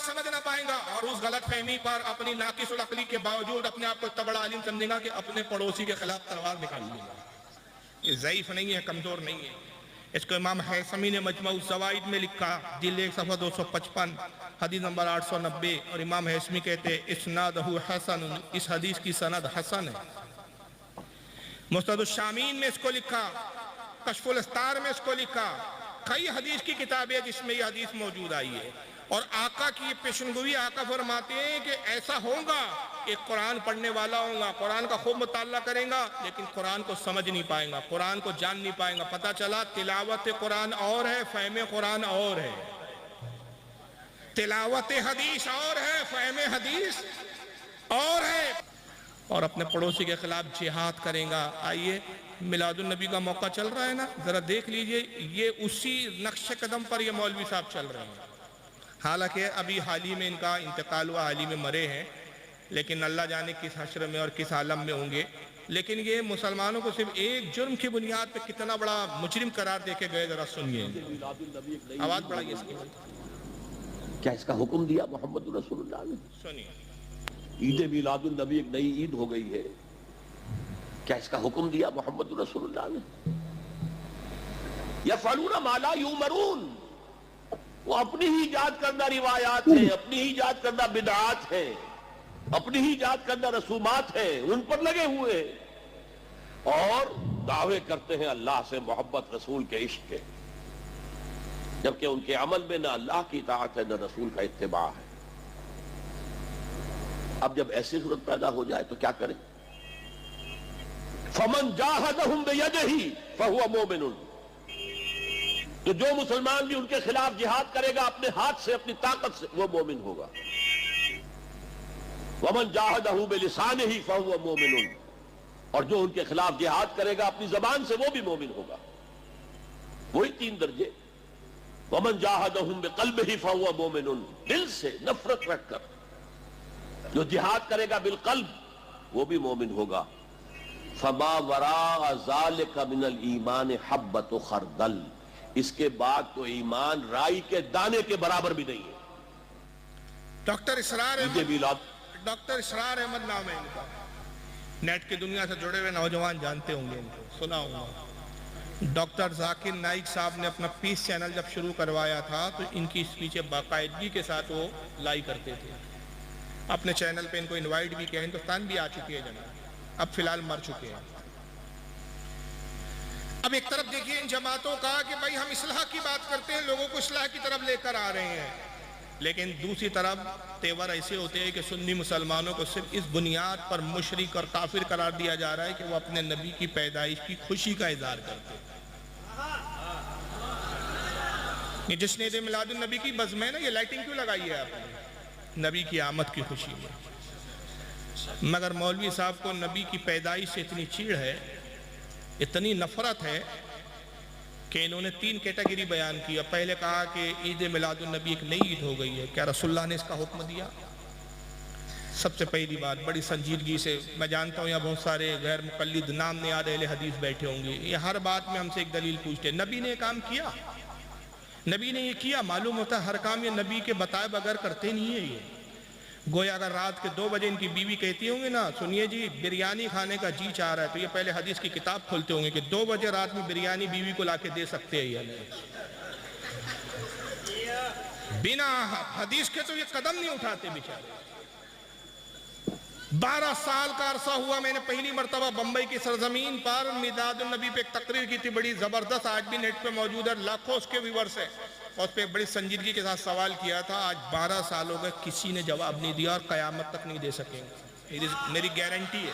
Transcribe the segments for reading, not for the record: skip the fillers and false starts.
سمجھ نہ پائیں گا اور اس غلط فہمی پر اپنی ناقص العقلی کے باوجود اپنے آپ کو اتنا بڑا عالم سمجھے گا کہ اپنے پڑوسی کے خلاف تلوار نکال لے گا. یہ ضعیف نہیں ہے، کمزور نہیں ہے. اس کو امام حیثمی نے مجمع الزوائد میں لکھا، جلد 1 صفحہ 255 حدیث نمبر 890، اور امام حیثمی کہتے ہیں اسنادہ حسن، اس حدیث کی سند حسن ہے. مستند الشامین میں اس کو لکھا، کشف الاستار میں اس کو لکھا. کئی حدیث کی کتابیں جس میں یہ حدیث موجود آئی ہے. اور آقا کی یہ پیشنگوئی، آقا فرماتے ہیں کہ ایسا ہوگا، ایک قرآن پڑھنے والا ہوگا، قرآن کا خوب مطالعہ کرے گا لیکن قرآن کو سمجھ نہیں پائے گا، قرآن کو جان نہیں پائے گا. پتہ چلا تلاوت قرآن اور ہے، فہم قرآن اور ہے. تلاوت حدیث اور ہے، فہم حدیث اور ہے. اور اپنے پڑوسی کے خلاف جہاد کریں گا. آئیے میلاد النبی کا موقع چل رہا ہے نا، ذرا دیکھ لیجئے، یہ اسی نقش قدم پر یہ مولوی صاحب چل رہے ہیں. حالانکہ ابھی حال ہی میں ان کا انتقال ہوا، حال ہی میں مرے ہیں، لیکن اللہ جانے کس حشر میں اور کس عالم میں ہوں گے. لیکن یہ مسلمانوں کو صرف ایک جرم کی بنیاد پہ کتنا بڑا مجرم قرار دے کے گئے، ذرا سنیے. آواز بڑھائیے اس کی. کیا اس کا حکم دیا محمد رسول اللہ نے؟ سنیے. عید میلاد النبی ایک نئی عید ہو گئی ہے، کیا اس کا حکم دیا محمد رسول اللہ نے؟ یفعلون ما لا یؤمرون، وہ اپنی ہی ایجاد کردہ روایات ہیں، اپنی ہی ایجاد کردہ بدعات ہیں، اپنی ہی ایجاد کردہ رسومات ہیں، ان پر لگے ہوئے اور دعوے کرتے ہیں اللہ سے محبت، رسول کے عشق کے، جبکہ ان کے عمل میں نہ اللہ کی اطاعت ہے نہ رسول کا اتباع ہے. اب جب ایسی صورت پیدا ہو جائے تو کیا کریں؟ فَمَنْ جَاهَدَهُمْ بِيَدِهِ فَهُوَ مُؤْمِنٌ، تو جو مسلمان بھی ان کے خلاف جہاد کرے گا اپنے ہاتھ سے، اپنی طاقت سے، وہ مومن ہوگا. وَمَنْ جَاهَدَهُ بِلِسَانِهِ فَهُوَ مُؤْمِنٌ، اور جو ان کے خلاف جہاد کرے گا اپنی زبان سے، وہ بھی مومن ہوگا. وہی 3 درجے. وَمَنْ جَاهَدَهُمْ بِقَلْبِهِ فَهُوَ مُؤْمِنٌ، دل سے نفرت رکھ کر جو جہاد کرے گا بالقلب، وہ بھی مومن ہوگا. فَمَا وَرَاءَ ذَلِكَ مِنَ الْإِيمَانِ حَبَّةُ خَرْدَلٍ، اس کے بعد تو ایمان رائی کے دانے کے برابر بھی نہیں ہے. ڈاکٹر اسرار احمد نام ہے ان کا، نیٹ کی دنیا سے جڑے ہوئے نوجوان جانتے ہوں گے ان کو، سنا ہوگا. ڈاکٹر ذاکر نائک صاحب نے اپنا پیس چینل جب شروع کروایا تھا تو ان کی اسپیچیں باقاعدگی کے ساتھ وہ لائی کرتے تھے. اپنے چینل پہ ان کو انوائٹ بھی کیا، ہندوستان بھی آ چکی ہے جناب، اب فی الحال مر چکے ہیں. اب ایک طرف دیکھیے ان جماعتوں کا کہ بھائی ہم اصلاح کی بات کرتے ہیں، لوگوں کو اصلاح کی طرف لے کر آ رہے ہیں، لیکن دوسری طرف تیور ایسے ہوتے ہیں کہ سنی مسلمانوں کو صرف اس بنیاد پر مشرک اور کافر قرار دیا جا رہا ہے کہ وہ اپنے نبی کی پیدائش کی خوشی کا اظہار کرتے ہیں. یہ جشن عید میلاد النبی کی بزم ہے نا، یہ لائٹنگ کیوں لگائی ہے آپ نے؟ نبی کی آمد کی خوشی میں. مگر مولوی صاحب کو نبی کی پیدائش سے اتنی چیڑ ہے، اتنی نفرت ہے کہ انہوں نے 3 کیٹیگری بیان کیا. پہلے کہا کہ عید میلاد النبی ایک نئی عید ہو گئی ہے، کیا رسول اللہ نے اس کا حکم دیا؟ سب سے پہلی بات بڑی سنجیدگی سے، میں جانتا ہوں یہاں بہت سارے غیر مقلد نام نیاد اہل حدیث بیٹھے ہوں گے، یہ ہر بات میں ہم سے ایک دلیل پوچھتے ہیں. نبی نے یہ کام کیا، نبی نے یہ کیا. معلوم ہوتا ہے ہر کام یہ نبی کے بتائے بغیر کرتے نہیں ہیں. یہ گویا اگر رات کے 2 بجے ان کی بیوی کہتی ہوں گے نا، سنیے جی بریانی کھانے کا جی چاہ رہا ہے، تو یہ پہلے حدیث کی کتاب کھولتے ہوں گے کہ 2 بجے رات میں بریانی بیوی کو لا کے دے سکتے ہیں یا نہیں. بنا حدیث کے تو یہ قدم نہیں اٹھاتے بیچارے. 12 سال کا عرصہ ہوا میں نے پہلی مرتبہ بمبئی کی سرزمین پر میلاد النبی پہ ایک تقریر کی تھی، بڑی زبردست، آج بھی نیٹ پہ موجود ہے، لاکھوں اس کے ویورز ہیں. اور اس پہ بڑی سنجیدگی کے ساتھ سوال کیا تھا. آج 12 سال ہو گئے، کسی نے جواب نہیں دیا اور قیامت تک نہیں دے سکیں گے، میری گارنٹی ہے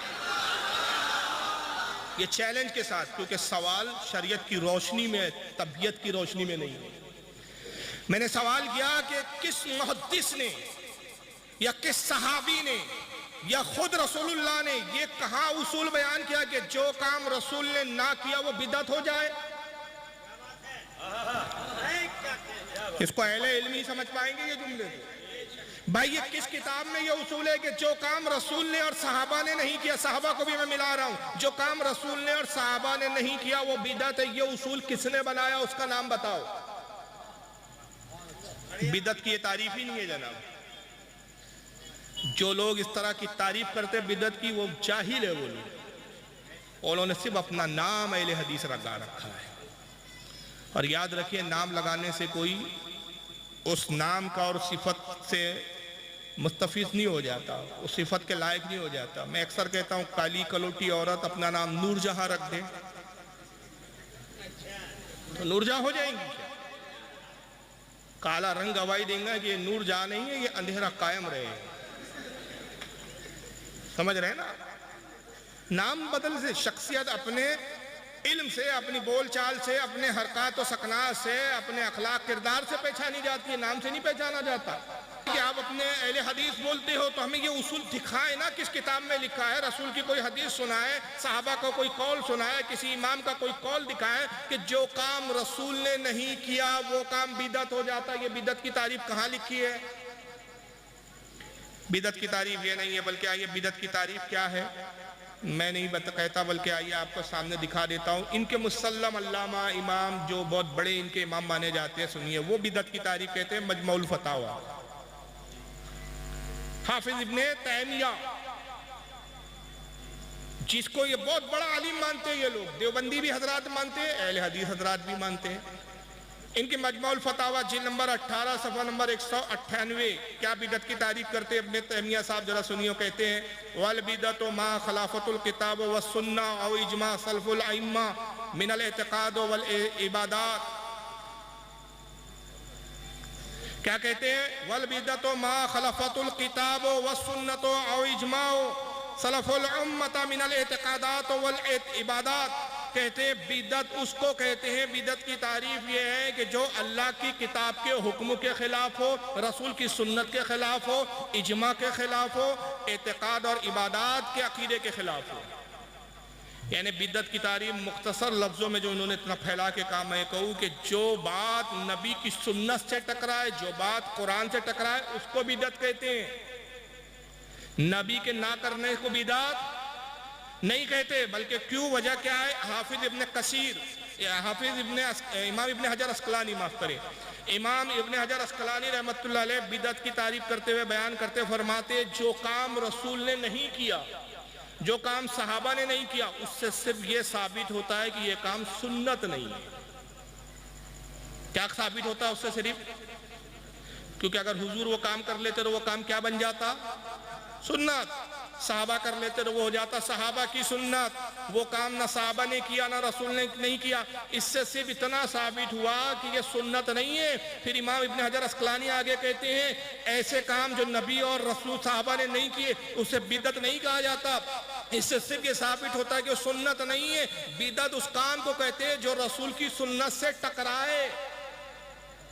یہ چیلنج کے ساتھ، کیونکہ سوال شریعت کی روشنی میں، طبیعت کی روشنی میں نہیں ہے. میں نے سوال کیا کہ کس محدث نے یا کس صحابی نے یا خود رسول اللہ نے یہ کہاں اصول بیان کیا کہ جو کام رسول نے نہ کیا وہ بدعت ہو جائے؟ اس کو اہل علم ہی سمجھ پائیں گے یہ جملے. بھائی یہ کس کتاب میں یہ اصول ہے کہ جو کام رسول نے اور صحابہ نے نہیں کیا، صحابہ کو بھی میں ملا رہا ہوں، جو کام رسول نے اور صحابہ نے نہیں کیا وہ بدعت ہے؟ یہ اصول کس نے بنایا، اس کا نام بتاؤ. بدعت کی یہ تعریف ہی نہیں ہے جناب. جو لوگ اس طرح کی تعریف کرتے بدعت کی وہ جاہل ہے، وہ لوگ، انہوں نے صرف اپنا نام اہل حدیث لگا رکھا ہے۔ اور یاد رکھیے نام لگانے سے کوئی اس نام کا اور صفت سے مستفیض نہیں ہو جاتا، اس صفت کے لائق نہیں ہو جاتا۔ میں اکثر کہتا ہوں کالی کلوٹی عورت اپنا نام نور جہاں رکھ دے تو نور جہاں ہو جائیں گی کیا؟ کالا رنگ گواہی دیں گا کہ یہ نور جہاں نہیں ہے، یہ اندھیرا قائم رہے۔ سمجھ رہے ہیں نا؟ نام بدل سے شخصیت اپنے علم سے، اپنی بول چال سے، اپنے حرکات و سکنات سے، اپنے اخلاق کردار سے پہچانی جاتی ہے، نام سے نہیں پہچانا جاتا۔ کہ آپ اپنے اہل حدیث بولتے ہو تو ہمیں یہ اصول دکھائیں نا، کس کتاب میں لکھا ہے، رسول کی کوئی حدیث سنائے، صحابہ کو کوئی قول سنائے، کسی امام کا کوئی قول دکھائے کہ جو کام رسول نے نہیں کیا وہ کام بدعت ہو جاتا ہے۔ یہ بدعت کی تعریف کہاں لکھی ہے؟ بدعت کی تعریف یہ نہیں ہے، بلکہ آئیے بدعت کی تعریف کیا ہے میں نہیں کہتا، بلکہ آئیے آپ کو سامنے دکھا دیتا ہوں۔ ان کے مسلم علامہ امام جو بہت بڑے ان کے امام مانے جاتے ہیں، سنیے وہ بدعت کی تعریف کہتے ہیں مجموع الفتاوی۔ حافظ ابن تیمیہ جس کو یہ بہت بڑا عالم مانتے ہیں، یہ لوگ دیوبندی بھی حضرات مانتے ہیں، اہل حدیث حضرات بھی مانتے ہیں۔ ان کی مجموع الفتاوی جلد نمبر 18 صفحہ نمبر 198 کیا بدعت کی تعریف کرتے ہیں ابن تیمیہ صاحب، ذرا سنیے، کہتے ہیں وَالْبِدْعَةُ مَا خَلَافَةُ الْكِتَابِ وَالسُّنَّةِ أَوْ إِجْمَاعِ سَلَفِ الْأَئِمَّةِ مِنَ الْاعْتِقَادِ وَالْعِبَادَاتِ۔ کیا کہتے ہیں؟ وَالْبِدْعَةُ مَا خَلَافَةُ الْكِتَابِ وَالسُّنَّةِ أَوْ إِجْمَاعِ سَلَفِ الْأُمَّةِ مِنَ الْاعْتِقَادَاتِ وَالْعِبَادَاتِ۔ کہتے ہیں بدعت اس کو کہتے ہیں، بدعت کی تعریف یہ ہے کہ جو اللہ کی کتاب کے حکم کے خلاف ہو، رسول کی سنت کے خلاف ہو، اجماع کے خلاف ہو، اعتقاد اور عبادات کے عقیدے کے خلاف ہو۔ یعنی بدعت کی تعریف مختصر لفظوں میں جو انہوں نے اتنا پھیلا کے کہا، میں کہوں کہ جو بات نبی کی سنت سے ٹکرائے، جو بات قرآن سے ٹکرائے اس کو بدعت کہتے ہیں۔ نبی کے نہ کرنے کو بدعت نہیں کہتے، بلکہ کیوں، وجہ کیا ہے؟ حافظ ابن کثیر، امام ابن حجر اسقلانی، معاف کریں، امام ابن حجر اسقلانی رحمۃ اللہ علیہ بدعت کی تعریف کرتے ہوئے بیان کرتے فرماتے جو کام رسول نے نہیں کیا، جو کام صحابہ نے نہیں کیا، اس سے صرف یہ ثابت ہوتا ہے کہ یہ کام سنت نہیں ہے۔ کیا ثابت ہوتا ہے اس سے؟ صرف کیونکہ اگر حضور وہ کام کر لیتے تو وہ کام کیا بن جاتا؟ سنت۔ صحابہ کر لیتے تو وہ ہو جاتا صحابہ کی سنت۔ وہ کام نہ صحابہ نے کیا نہ رسول نے نہیں کیا، اس سے صرف اتنا ثابت ہوا کہ یہ سنت نہیں ہے۔ پھر امام ابن حجر اسقلانی آگے کہتے ہیں ایسے کام جو نبی اور رسول صحابہ نے نہیں کیے اسے بدعت نہیں کہا جاتا، اس سے صرف یہ ثابت ہوتا ہے کہ سنت نہیں ہے۔ بدعت اس کام کو کہتے ہیں جو رسول کی سنت سے ٹکرائے۔